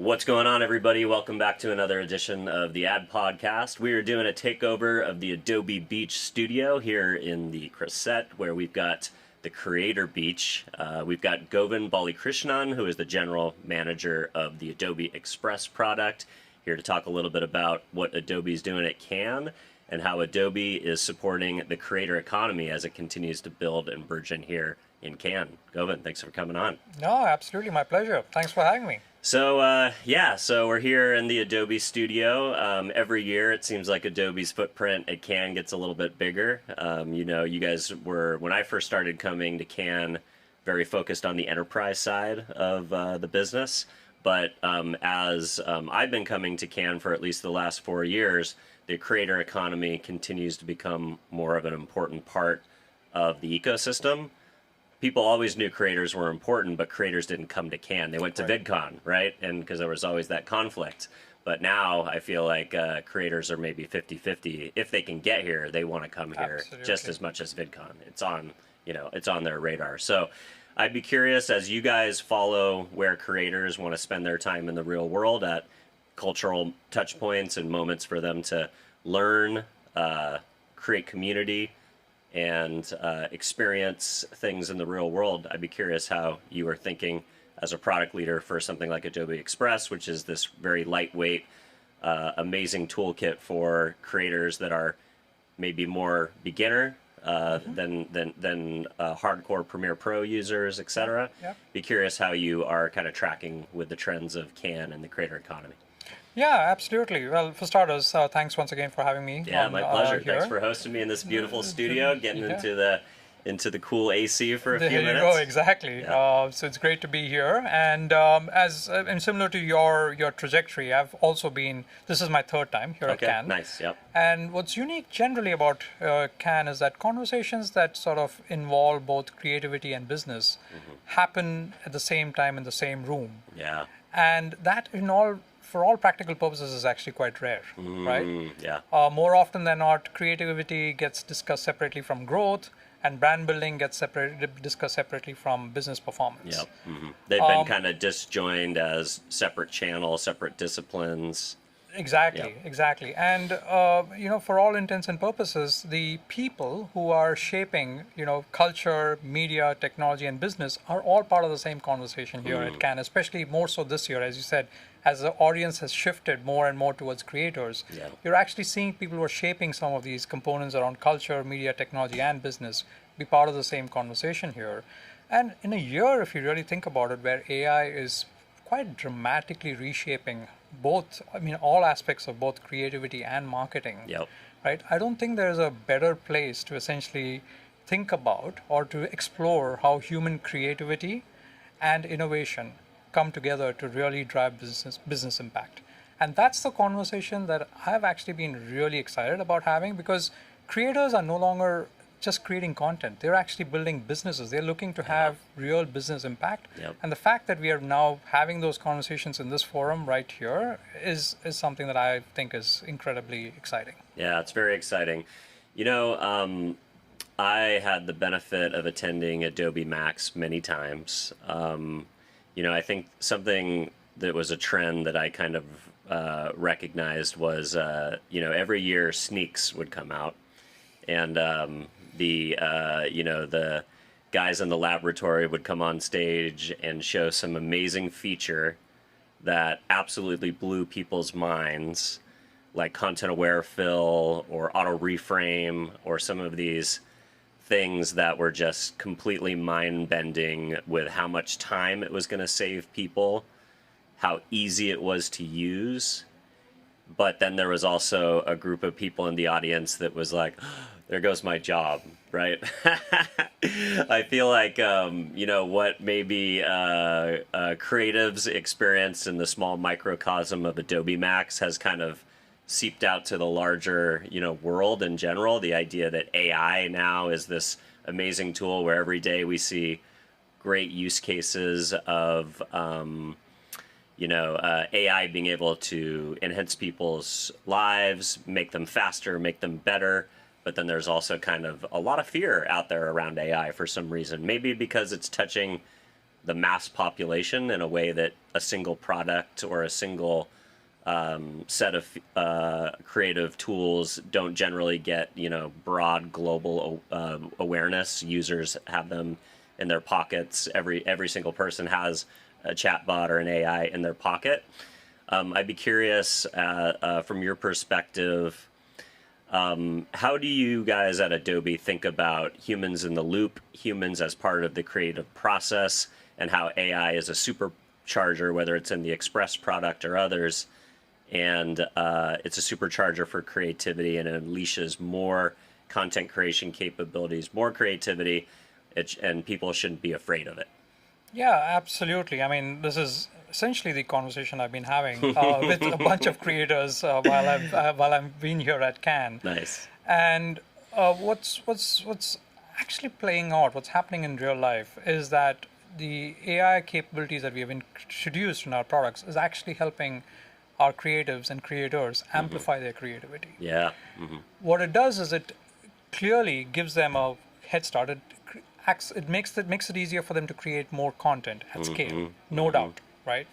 What's going on, everybody? Welcome back to another edition of the Ad Podcast. We are doing a takeover of the Adobe Beach studio here in the Crescent, where we've got the Creator Beach. We've got Govind Balakrishnan, who is the general manager of the Adobe Express product, here to talk a little bit about what Adobe's doing at Cannes and how Adobe is supporting the creator economy as it continues to build and burgeon here in Cannes. Govind, thanks for coming on. No, absolutely. My pleasure. Thanks for having me. So we're here in the Adobe studio. Every year it seems like Adobe's footprint at Cannes gets a little bit bigger. You guys were, when I first started coming to Cannes, very focused on the enterprise side of the business. But as I've been coming to Cannes for at least the last 4 years, the creator economy continues to become more of an important part of the ecosystem. People always knew creators were important, but creators didn't come to Cannes. They went to VidCon, right? And because there was always that conflict. But now I feel like creators are maybe 50-50. If they can get here, they want to come here just as much as VidCon. It's on their radar. So I'd be curious, as you guys follow where creators want to spend their time in the real world at cultural touch points and moments for them to learn, create community, and experience things in the real world. I'd be curious how you are thinking as a product leader for something like Adobe Express, which is this very lightweight, amazing toolkit for creators that are maybe more beginner than hardcore Premiere Pro users, etc. Yep. Be curious how you are kind of tracking with the trends of Cannes and the creator economy. Yeah, absolutely. Well, for starters, thanks once again for having me. Yeah, my pleasure. Thanks for hosting me in this beautiful studio, getting into the cool AC for a few minutes. There you go, exactly. Yeah. So it's great to be here. And and similar to your trajectory, I've also been, this is my third time here at Cannes. Nice, yep. And what's unique generally about Cannes is that conversations that sort of involve both creativity and business happen at the same time in the same room. Yeah. And that for all practical purposes is actually quite rare, right? Yeah. More often than not, creativity gets discussed separately from growth, and brand building gets discussed separately from business performance. Yep. They've been kind of disjoined as separate channels, separate disciplines. Exactly. And, for all intents and purposes, the people who are shaping, culture, media, technology, and business are all part of the same conversation here at Cannes, especially more so this year, as you said, as the audience has shifted more and more towards creators. Yeah. You're actually seeing people who are shaping some of these components around culture, media, technology, and business be part of the same conversation here. And in a year, if you really think about it, where AI is quite dramatically reshaping all aspects of both creativity and marketing. Yep. Right? I don't think there's a better place to essentially think about or to explore how human creativity and innovation come together to really drive business impact. And that's the conversation that I've actually been really excited about having, because creators are no longer just creating content. They're actually building businesses. They're looking to have real business impact. Yep. And the fact that we are now having those conversations in this forum right here is something that I think is incredibly exciting. Yeah, it's very exciting. I had the benefit of attending Adobe Max many times. I think something that was a trend that I kind of recognized was, every year sneaks would come out. And the guys in the laboratory would come on stage and show some amazing feature that absolutely blew people's minds, like content aware fill or auto reframe or some of these things that were just completely mind-bending with how much time it was going to save people, how easy it was to use. But then there was also a group of people in the audience that was like, there goes my job, right? I feel like, what maybe creatives experienced in the small microcosm of Adobe Max has kind of seeped out to the larger, world in general. The idea that AI now is this amazing tool where every day we see great use cases of AI being able to enhance people's lives, make them faster, make them better. But then there's also kind of a lot of fear out there around AI for some reason. Maybe because it's touching the mass population in a way that a single product or a single set of creative tools don't generally get, broad global awareness. Users have them in their pockets. Every single person has a chatbot or an AI in their pocket. I'd be curious, from your perspective, how do you guys at Adobe think about humans in the loop, humans as part of the creative process, and how AI is a supercharger, whether it's in the Express product or others, and it's a supercharger for creativity and it unleashes more content creation capabilities, more creativity, and people shouldn't be afraid of it. Yeah, absolutely. I mean, this is essentially the conversation I've been having with a bunch of creators while I've been here at Cannes. Nice. And what's actually playing out, what's happening in real life, is that the AI capabilities that we have introduced in our products is actually helping our creatives and creators amplify their creativity. Yeah. What it does is it clearly gives them a head start. It makes it easier for them to create more content at scale, no doubt, right?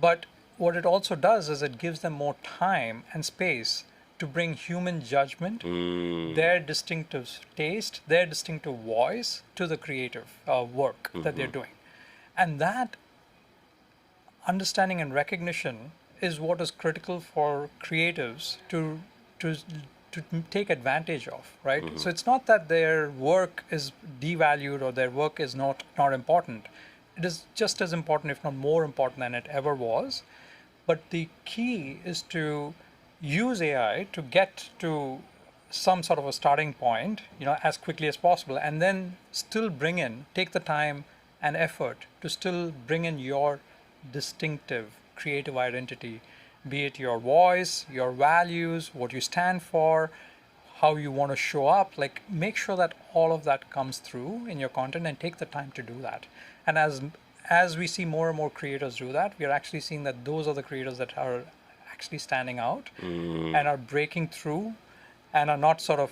But what it also does is it gives them more time and space to bring human judgment, their distinctive taste, their distinctive voice to the creative work that they're doing. And that understanding and recognition is what is critical for creatives to take advantage of, right? So it's not that their work is devalued or their work is not important. It is just as important, if not more important than it ever was. But the key is to use AI to get to some sort of a starting point, as quickly as possible, and then still take the time and effort to still bring in your distinctive creative identity, be it your voice, your values, what you stand for, how you want to show up. Like, make sure that all of that comes through in your content and take the time to do that. And as we see more and more creators do that, we are actually seeing that those are the creators that are actually standing out and are breaking through and are not sort of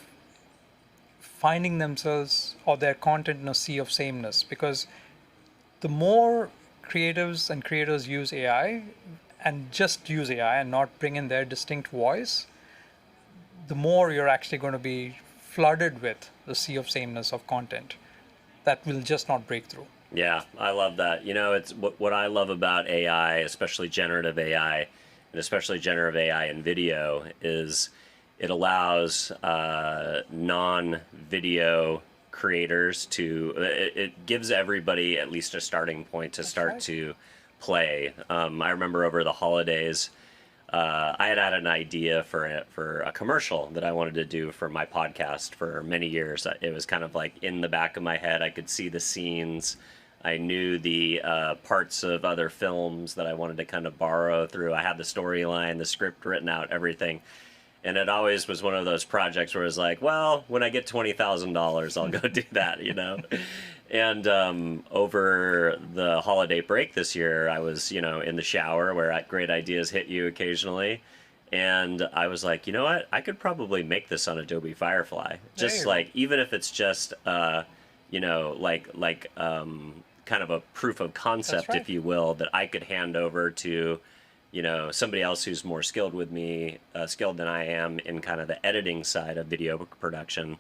finding themselves or their content in a sea of sameness. Because the more creatives and creators use AI and just use AI and not bring in their distinct voice, the more you're actually going to be flooded with the sea of sameness of content that will just not break through. Yeah, I love that. It's what I love about AI, especially generative AI, and especially generative AI in video, is it allows non-video creators it gives everybody at least a starting point to start to play. I remember over the holidays, I had an idea for a commercial that I wanted to do for my podcast for many years. It was kind of like in the back of my head. I could see the scenes. I knew the parts of other films that I wanted to kind of borrow through. I had the storyline, the script written out, everything. And it always was one of those projects where it was like, well, when I get $20,000, I'll go do that, And over the holiday break this year, I was, in the shower where great ideas hit you occasionally. And I was like, you know what? I could probably make this on Adobe Firefly. Just like, even if it's just, kind of a proof of concept, if you will, that I could hand over to, somebody else who's more skilled than I am in kind of the editing side of video production.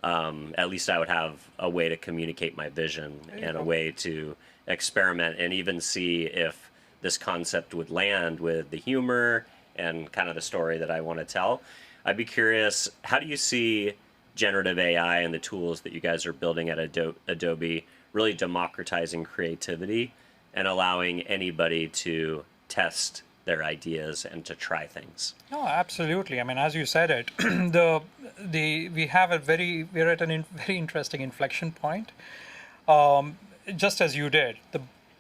At least I would have a way to communicate my vision and a way to experiment and even see if this concept would land with the humor and kind of the story that I want to tell. I'd be curious, how do you see generative AI and the tools that you guys are building at Adobe really democratizing creativity and allowing anybody to test their ideas and to try things? No, absolutely. I mean, as you said it, we're at a very interesting inflection point. Just as you did,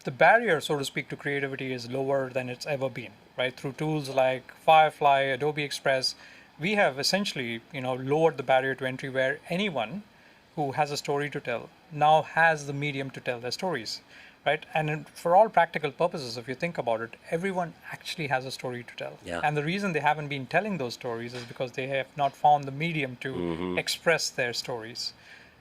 the barrier, so to speak, to creativity is lower than it's ever been, right? Through tools like Firefly, Adobe Express, we have essentially, lowered the barrier to entry where anyone who has a story to tell now has the medium to tell their stories, right? And for all practical purposes, if you think about it, everyone actually has a story to tell. Yeah. And the reason they haven't been telling those stories is because they have not found the medium to express their stories.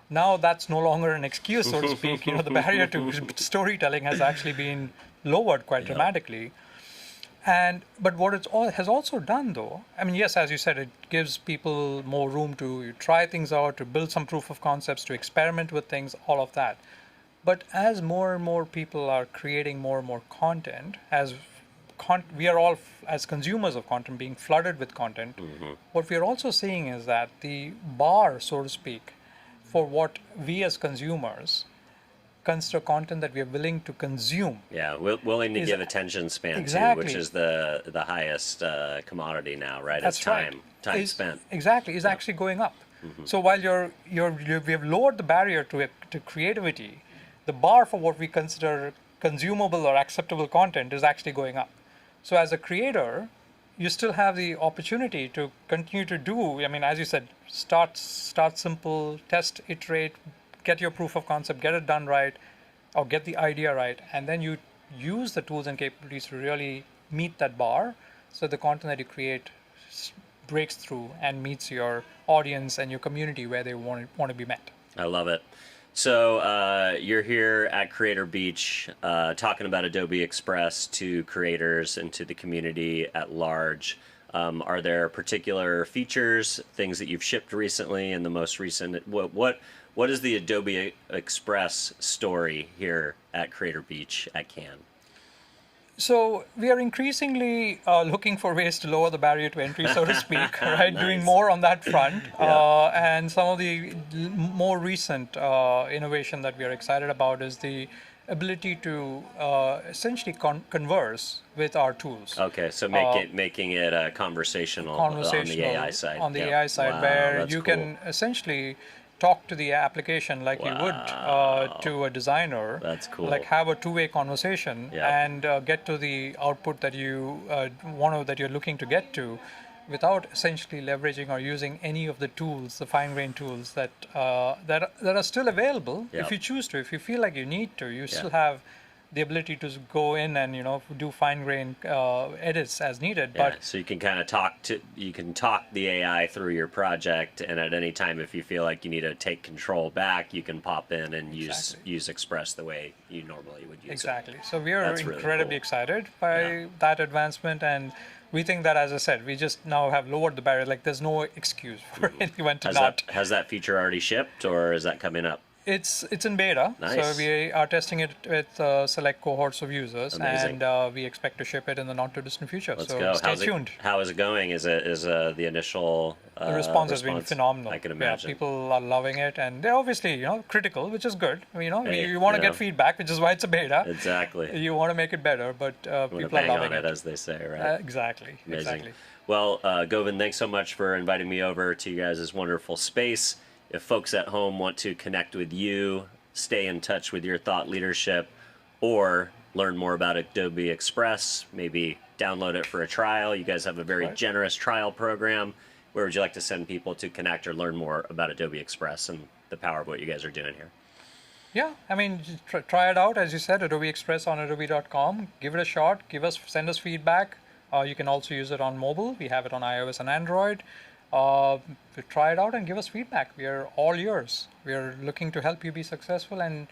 Now that's no longer an excuse, so to speak. The barrier to storytelling has actually been lowered quite dramatically. But what has also done, though, I mean, yes, as you said, it gives people more room to try things out, to build some proof of concepts, to experiment with things, all of that. But as more and more people are creating more and more content, we are all, as consumers of content, being flooded with content, what we are also seeing is that the bar, so to speak, for what we as consumers consider content that we are willing to consume. Yeah, willing to give attention span exactly. to, which is the highest commodity now, right? That's it's time, right. time spent. Exactly, is actually going up. So while we have lowered the barrier to creativity, the bar for what we consider consumable or acceptable content is actually going up. So as a creator, you still have the opportunity to continue to do, I mean, as you said, start simple, test, iterate, get your proof of concept, get it done right, or get the idea right, and then you use the tools and capabilities to really meet that bar, so the content that you create breaks through and meets your audience and your community where they want to be met. I love it. So you're here at Creator Beach talking about Adobe Express to creators and to the community at large. Are there particular features, things that you've shipped recently and the most recent? What is the Adobe Express story here at Creator Beach at Cannes? So we are increasingly looking for ways to lower the barrier to entry, so to speak, right? Nice. Doing more on that front. Yeah. And some of the more recent innovation that we are excited about is the ability to essentially converse with our tools. Okay, so making it conversational on the AI side. On the AI side, wow, where you can essentially talk to the application like you would to a designer. That's cool. Like have a two-way conversation and get to the output that you that you're looking to get to, without essentially leveraging or using any of the tools, the fine-grained tools that are still available. If you choose to, if you feel like you need to, you still have the ability to go in and do fine-grained edits as needed. Yeah, but so you can kind of talk the AI through your project, and at any time if you feel like you need to take control back, you can pop in and use Express the way you normally would use it. Exactly. So we are That's incredibly really cool. excited by that advancement, and we think that, as I said, we just now have lowered the barrier. Like there's no excuse for anyone to Has that feature already shipped, or is that coming up? It's in beta, Nice. so we are testing it with select cohorts of users. Amazing. And we expect to ship it in the not too distant future. Let's so go. Stay tuned. How is it going? Is the initial The response has been phenomenal. I can imagine. Yeah, people are loving it, and they're obviously critical, which is good. Hey, you want to get feedback, which is why it's a beta. Exactly. You want to make it better, but people are bang loving on it, as they say, right? Exactly. Amazing. Exactly. Well, Govind, thanks so much for inviting me over to you guys' wonderful space. If folks at home want to connect with you, stay in touch with your thought leadership, or learn more about Adobe Express, maybe download it for a trial. You guys have a very generous trial program. Where would you like to send people to connect or learn more about Adobe Express and the power of what you guys are doing here? Yeah, I mean, try it out. As you said, Adobe Express on adobe.com. Give it a shot. Send us feedback. You can also use it on mobile. We have it on iOS and Android. Try it out and give us feedback. We are all yours. We are looking to help you be successful, and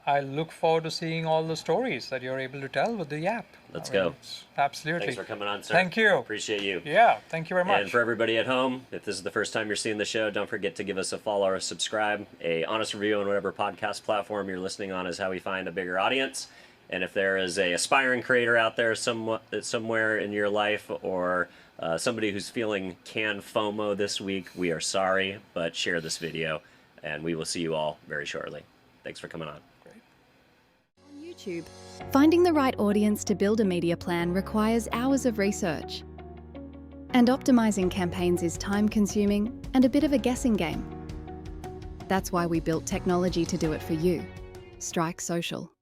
I look forward to seeing all the stories that you're able to tell with the app. Let's go. Absolutely. Thanks for coming on, sir. Thank you. Appreciate you. Yeah, thank you very much. And for everybody at home, if this is the first time you're seeing the show, don't forget to give us a follow or a subscribe. A honest review on whatever podcast platform you're listening on is how we find a bigger audience. And if there is a aspiring creator out there somewhere in your life, or somebody who's feeling Cannes FOMO this week, we are sorry, but share this video, and we will see you all very shortly. Thanks for coming on. On YouTube, finding the right audience to build a media plan requires hours of research. And optimizing campaigns is time-consuming and a bit of a guessing game. That's why we built technology to do it for you. Strike Social.